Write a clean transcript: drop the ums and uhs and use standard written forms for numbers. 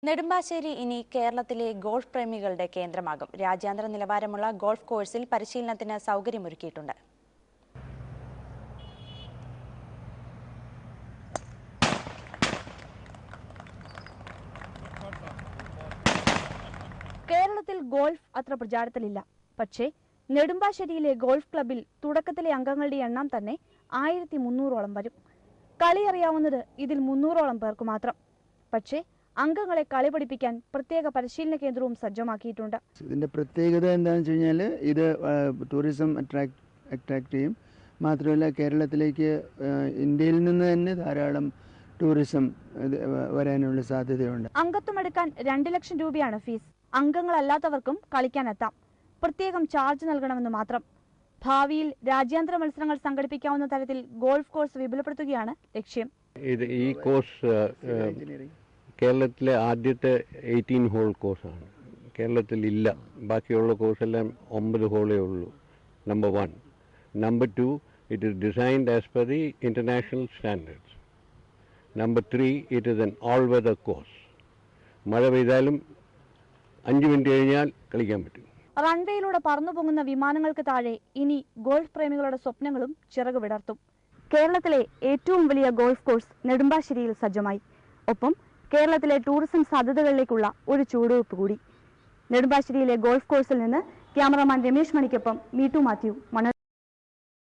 നെടുമ്പാശ്ശേരി ഇനി കേരളത്തിലെ ഗോൾഫ് പ്രേമികളുടെ കേന്ദ്രമാകും. രാജ്യാന്തര നിലവാരമുള്ള ഗോൾഫ് കോഴ്സിൽ പരിശീലനത്തിന് സൗകര്യമൊരുക്കിയിട്ടുണ്ട്. കേരളത്തിൽ ഗോൾഫ് അത്ര പ്രചാരത്തിലില്ല. പക്ഷേ നെടുമ്പാശ്ശേരിയിലെ ഗോൾഫ് ക്ലബിൽ തുടക്കത്തിലെ അംഗങ്ങളുടെ എണ്ണം തന്നെ 1300ഓളം വരും. കളി അറിയാവുന്നത് ഇതിൽ 300ഓളം പേർക്ക് മാത്രം. പക്ഷേ അംഗങ്ങളെ കളി പഠിപ്പിക്കാൻ പ്രത്യേക പരിശീലന കേന്ദ്രവും സജ്ജമാക്കിയിട്ടുണ്ട്. ഇതിന്റെ പ്രത്യേകത എന്താണെന്ന് വെച്ച് കഴിഞ്ഞാൽ ഇത് ടൂറിസം അട്രാക്ട് ചെയ്യും. മാത്രമല്ല കേരളത്തിലേക്ക് ഇന്ത്യയിൽ നിന്ന് തന്നെ ധാരാളം ടൂറിസം വരാനുള്ള സാധ്യതയുണ്ട്. അംഗത്വമെടുക്കാൻ 2 ലക്ഷം രൂപയാണ് ഫീസ്. അംഗങ്ങളല്ലാത്തവർക്കും കളിക്കാനെത്താം. പ്രത്യേകം ചാർജ് നൽകണമെന്ന് മാത്രം. ഭാവിയിൽ രാജ്യാന്തര മത്സരങ്ങൾ സംഘടിപ്പിക്കാവുന്ന തരത്തിൽ ഗോൾഫ് കോഴ്സ് വിപുലപ്പെടുത്തുകയാണ് ലക്ഷ്യം. ഈ കോഴ്സ് കേരളത്തിലെ ആദ്യത്തെ 18 ഹോൾ കോഴ്സാണ്. കേരളത്തിൽ ഇല്ല. ബാക്കിയുള്ള കോഴ്സെല്ലാം 9 ഹോളേ ഉള്ളൂ. Number 1. Number 2, it is designed as per the international standards. Number 3, it is an all-weather course. മഴ പെയ്താലും 5 മിനിറ്റ് കഴിഞ്ഞാൽ കളിക്കാൻ പറ്റും. റൺവേയിലൂടെ പറന്നു പൊങ്ങുന്ന വിമാനങ്ങൾക്ക് താഴെ ഇനി ഗോൾഫ് പ്രേമികളുടെ സ്വപ്നങ്ങളും ചിറകു വിടർത്തും. കേരളത്തിലെ ഏറ്റവും വലിയ ഗോൾഫ് കോഴ്സ് നെടുമ്പാശ്ശേരിയിൽ സജ്ജമായി. ഒപ്പം കേരളത്തിലെ ടൂറിസം സാധ്യതകളിലേക്കുള്ള ഒരു ചുവടുവയ്പ് കൂടി. നെടുമ്പാശ്ശേരിയിലെ ഗോൾഫ് കോഴ്സിൽ നിന്ന് ക്യാമറമാൻ രമേശ് മണിക്കൊപ്പം മീട്ടു മാത്യു, മണൽ.